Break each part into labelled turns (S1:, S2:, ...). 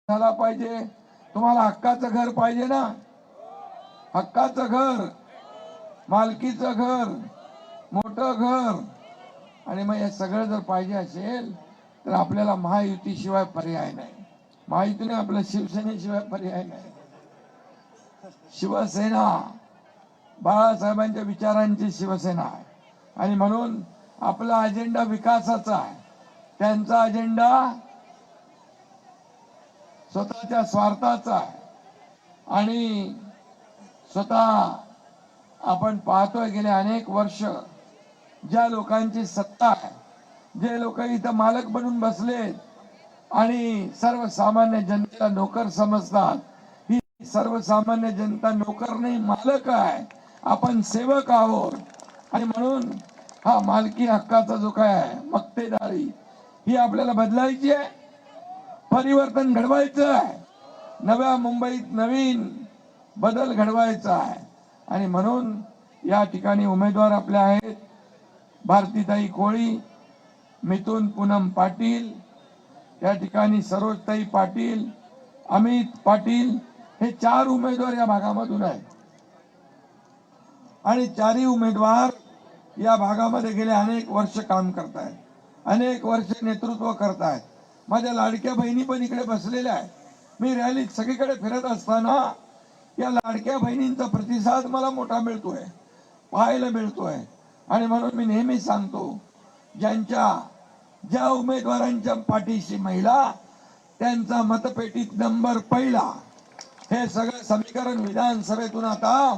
S1: झाला पाहिजे। तुम्हाला हक्काचं घर पाहिजे ना, हक्काचं घर, मालकीचं घर, मोठं घर, आणि मग हे सगळं जर पाहिजे असेल तर आपल्याला महायुतीशिवाय पर्याय नाही। महायुतीने आपल्या शिवसेनेशिवाय पर्याय नाही। शिवसेना बाळासाहेबांच्या विचारांची शिवसेना आहे, आणि म्हणून आपला अजेंडा विकासाचा आहे। त्यांचा अजेंडा स्वतःच्या स्वार्थाचा आहे। आणि स्वतः आपण पाहतोय गेले अनेक वर्ष ज्या लोकांची सत्ता आहे, जे लोक इथं मालक बनून बसलेत आणि सर्वसामान्य जनतेला नोकर समजतात, ही सर्वसामान्य जनता नोकर नाही, मालक आहे। आपण सेवक आहोत, आणि म्हणून हा मालकी हक्काचा जो काय आहे, मक्तेदारी, ही आपल्याला बदलायची आहे। परिवर्तन घडवायचं आहे। नव्या मुंबईत नवीन बदल घडवायचा आहे। आणि म्हणून या ठिकाणी उमेदवार आपले आहेत भारतीताई कोळी, मिथुन पूनम पाटील, या ठिकाणी सरोजताई पाटील, अमित पाटील, हे 4 उमेदवार या भागामधून आहेत। आणि 4ही उमेदवार या भागामध्ये गेले अनेक वर्ष काम करतायत, अनेक वर्ष नेतृत्व करतायत। माझ्या लाडक्या बहिणी पण इकडे बसलेल्या आहेत। मी रॅलीत सगळीकडे फिरत असताना या लाडक्या बहिणींचा प्रतिसाद मला मोठा मिळतोय, पाहायला मिळतोय। आणि म्हणून मी नेहमी सांगतो, ज्या उमेदवारांच्या पाठीशी महिला, त्यांचा मतपेटीत नंबर पहिला, हे सगळं समीकरण विधानसभेतून आता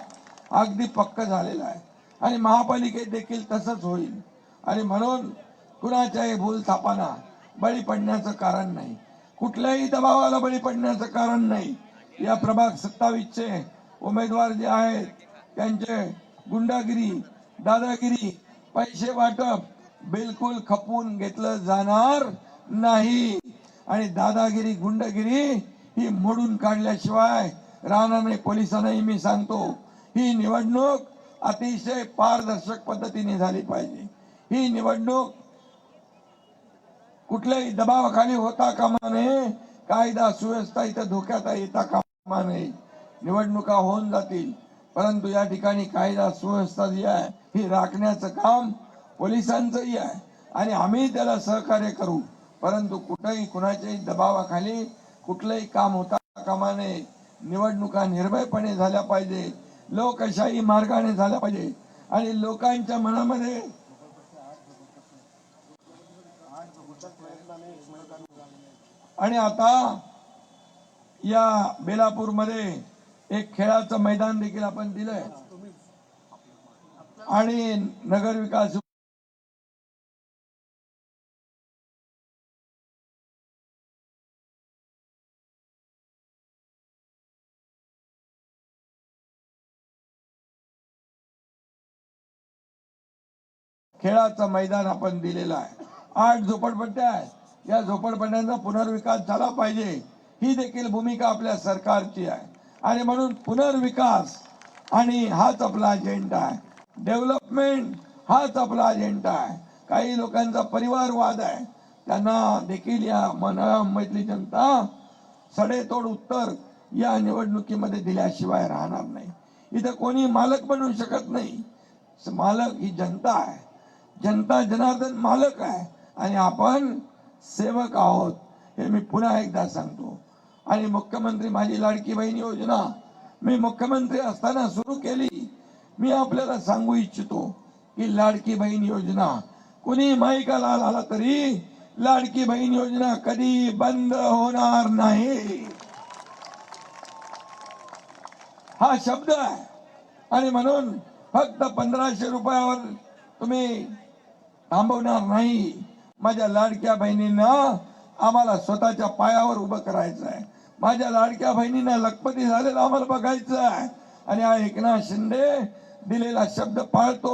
S1: अगदी पक्क झालेलं आहे। आणि महापालिकेत देखील तसंच होईल। आणि म्हणून कुणाच्याही भूलथापांना बळी पडण्याचं कारण नाही, कुठल्याही दबावाला बळी पडण्याचं कारण नाही। या प्रभाग 27चे उमेदवार जे आहेत त्यांचे गुंडागिरी, दादागिरी, पैसे वाटप बिलकुल खपवून घेतलं जाणार नाही। आणि दादागिरी, गुंडागिरी ही मोडून काढल्याशिवाय राहणार नाही। पोलिसांनाही मी सांगतो, ही निवडणूक अतिशय पारदर्शक पद्धतीने झाली पाहिजे। ही निवडणूक कुठल्याही दबावाखाली होता कामा नये, कायदा सुव्यवस्था इथं धोक्यात येता कामा नये। निवडणुका होऊन जातील, परंतु या ठिकाणी कायदा सुव्यवस्था जी आहे ही राखण्याचं काम पोलिसांचंही आहे, आणि आम्ही त्याला सहकार्य करू। परंतु कुठेही कुणाच्याही दबावाखाली कुठलंही काम होता कामा नये। निवडणुका निर्भयपणे झाल्या पाहिजे, लोकशाही मार्गाने झाल्या पाहिजे, आणि लोकांच्या मनामध्ये आणि आता या बेलापूर मध्ये एक खेळाचं मैदान देखील आपण दिलंय, आणि नगर विकास खेळाचं मैदान आपण दिलेलं आहे। 8 झोपडपट्ट्या आहेत, या झोपडपट्ट्यांचा पुनर्विकास झाला पाहिजे, ही देखील भूमिका आपल्या सरकारची आहे। आणि म्हणून पुनर्विकास आणि हाच आपला अजेंडा आहे, डेव्हलपमेंट हाच आपला अजेंडा आहे। काही लोकांचा परिवारवाद आहे, त्यांना देखील या मुंबईतली जनता सडेतोड उत्तर या निवडणुकीमध्ये दिल्याशिवाय राहणार नाही। इथं कोणी मालक बनू शकत नाही, मालक ही जनता आहे। जनता जनार्दन मालक आहे, आणि आपण सेवक आहोत, हे मी पुन्हा एकदा सांगतो। आणि मुख्यमंत्री माझी लाडकी बहीण योजना मी मुख्यमंत्री असताना सुरू केली। मी आपल्याला सांगू इच्छितो की लाडकी बहीण योजना कुणी माईकाला आला तरी लाडकी बहीण योजना कधी बंद होणार नाही, हा शब्द आहे। आणि म्हणून फक्त 1500 रुपयावर तुम्ही थांबवणार नाही। माझ्या लाडक्या बहिणींना आम्हाला स्वतःच्या पायावर उभं करायचं आहे। माझ्या लाडक्या बहिणींना लखपती झालेलं आम्हाला बघायचं आहे। आणि हा एकनाथ शिंदे दिलेला शब्द पाळतो।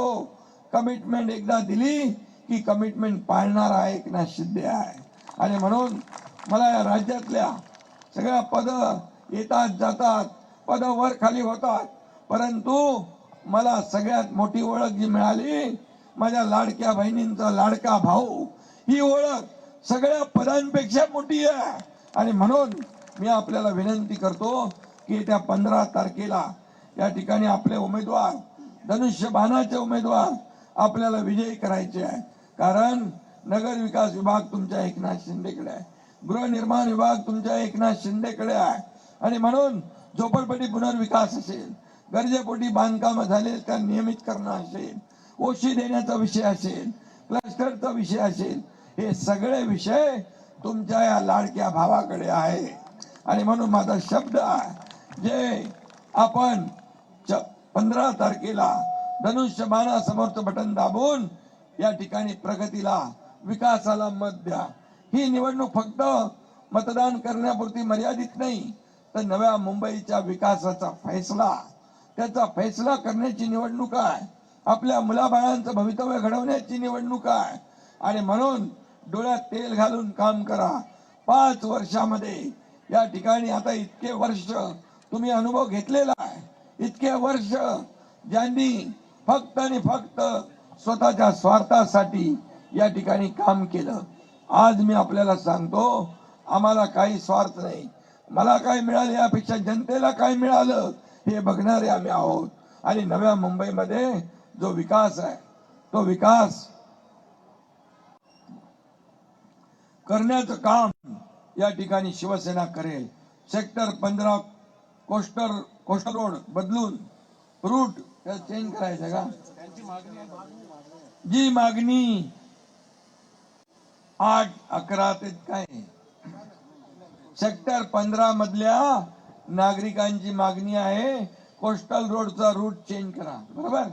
S1: कमिटमेंट एकदा दिली की कमिटमेंट पाळणारा एकनाथ शिंदे आहे। आणि म्हणून मला या राज्यातल्या सगळ्या पद येतात जातात, पद वर खाली होतात, परंतु मला सगळ्यात मोठी ओळख जी मिळाली, माझ्या लाडक्या बहिणींचा लाडका भाऊ, ही ओळख सगळ्या पदांपेक्षा मोठी आहे। आणि म्हणून मी आपल्याला विनंती करतो की त्या 15 तारखेला या ठिकाणी आपले उमेदवार धनुष्यबाणाचे उमेदवार आपल्याला विजयी करायचे आहे। कारण नगर विकास विभाग तुमच्या एकनाथ शिंदेकडे आहे, गृहनिर्माण विभाग तुमच्या एकनाथ शिंदेकडे आहे आणि म्हणून झोपडपट्टी पुनर्विकास असेल, गरजेपोटी बांधकाम झाले त्या नियमित करणं असेल, ओशी देण्याचा विषय असेल, क्लस्टरचा विषय असेल, हे सगळे विषय तुमच्या या लाडक्या भावाकडे आहे। आणि म्हणून माझा शब्द आहे, जे आपण 15 तारखेला धनुष्यबाणा समोरचं बटन दाबून या ठिकाणी प्रगतीला विकासाला मत द्या। ही निवडणूक फक्त मतदान करण्यापुरती मर्यादित नाही, तर नव्या मुंबईच्या विकासाचा फैसला, त्याचा फैसला करण्याची निवडणूक आहे, आपल्या मुलाबाळांचं भवितव्य घडवण्याची निवडणूक आहे। आणि म्हणून डोळ्यात तेल घालून काम करा। 5 वर्षामध्ये या ठिकाणी आता इतके वर्ष तुम्ही अनुभव घेतलेला आहे, इतके वर्ष ज्यांनी फक्त आणि फक्त स्वतःच्या स्वार्थासाठी या ठिकाणी काम केलं, आज मी आपल्याला सांगतो आम्हाला काही स्वार्थ नाही, मला काय मिळालं यापेक्षा जनतेला काय मिळालं हे बघणारे आम्ही आहोत। आणि नव्या मुंबईमध्ये जो विकास आहे तो विकास करण्याचं काम या ठिकाणी शिवसेना करेल। सेक्टर 15 कोस्टर रोड बदलून रूट चेंज करायचं का? जी मागणी 8, 11 ते काय सेक्टर 15 मधल्या नागरिकांची मागणी आहे, कोस्टल रोडचा रूट चेंज करा, बरोबर?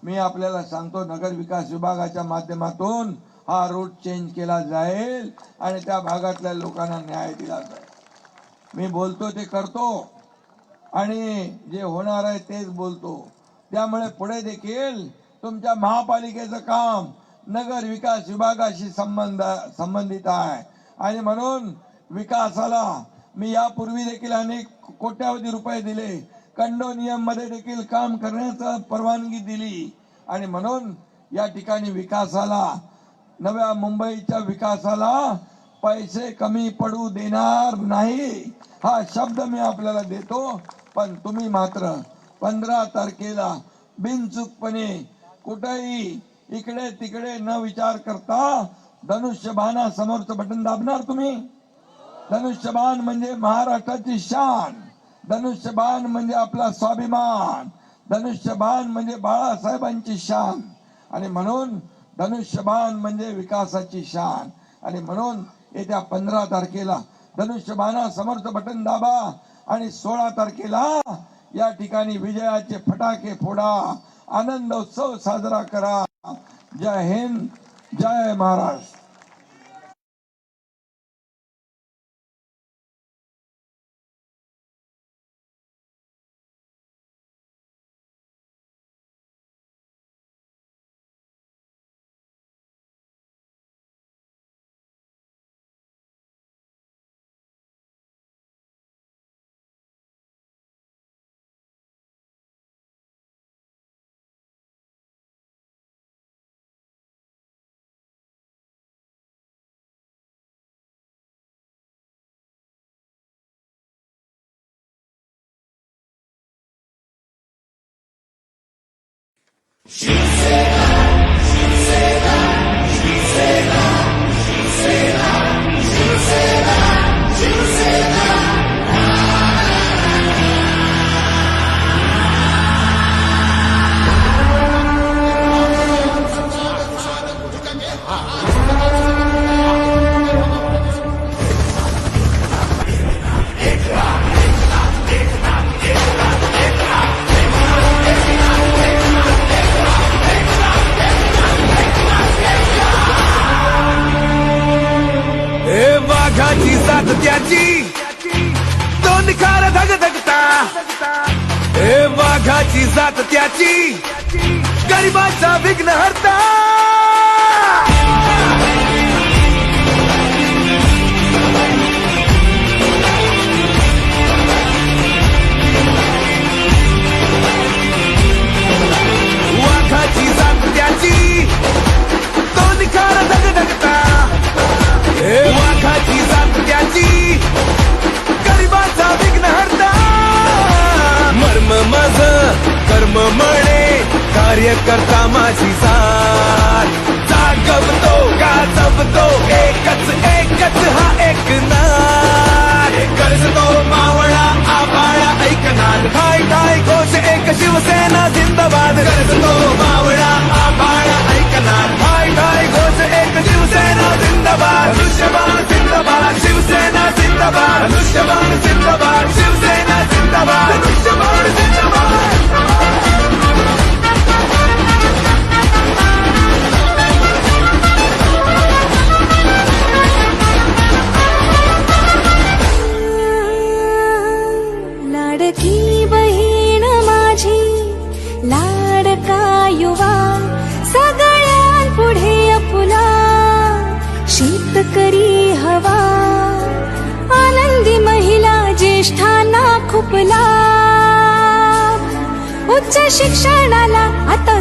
S1: मी आपल्याला सांगतो नगर विकास विभागाच्या माध्यमातून हा रूट चेंज केला जाईल आणि त्या भागातल्या लोकांना न्याय दिला जाईल। मी बोलतो ते करतो आणि जे होणार आहे तेच बोलतो। त्यामुळे पुढे देखील तुमच्या महापालिकेचं काम नगर विकास विभागाशी संबंधित आहे आणि म्हणून विकासाला मी यापूर्वी देखील अनेक कोट्यावधी रुपये दिले, कंडोनियम मध्ये देखील काम करण्याचा परवानगी दिली आणि म्हणून या ठिकाणी विकासाला, नव्या मुंबईच्या विकासाला पैसे कमी पडू देणार नाही, हा शब्द मी आपल्याला देतो। पण तुम्ही मात्र 15 तारखेला बिनचूकपणे कुठेही इकडे तिकडे न विचार करता धनुष्यबाणा समोरचं बटन दाबणार तुम्ही। धनुष्यबाण म्हणजे महाराष्ट्राची शान, धनुष्यबाण म्हणजे आपला स्वाभिमान, धनुष्यबाण म्हणजे बाळासाहेबांची शान आणि म्हणून धनुष्यबाण म्हणजे विकासाची शान। आणि म्हणून येत्या 15 तारखेला धनुष्यबाणा समोरचं बटन दाबा आणि 16 तारखेला या ठिकाणी विजयाचे फटाके फोडा, आनंद उत्सव साजरा करा। जय हिंद, जय महाराष्ट्र।
S2: वाघाची जात त्याची दोन खार धगधगता, वाघाची जात त्याची गरिबाचा विघ्न हरता। वाघाची जात त्याची दोन खार धगधगता, वाघाची जात त्याची कार्यकर्ता माझी साथ जागवतो गाजवतो एकच हा एक नाद गरजतो मावळा आभाळा ऐकणार हाय टाय घोष एक शिवसेना जिंदाबाद गरजतो मावळा आभाळा ऐकणार हाय टाय घोष एक शिवसेना जिंदाबाद धनुष्यबाण जिंदाबाद शिवसेना जिंदाबाद धनुष्यबाण जिंदाबाद शिवसेना जिंदाबाद धनुष्यबाण जिंदाबाद
S3: लाडकी बहीण माझी लाडका युवा सगळ्यांपुढे अपुला शेतकरी हवा आनंदी महिला ज्येष्ठांना खूप लाभ उच्च शिक्षणाला आता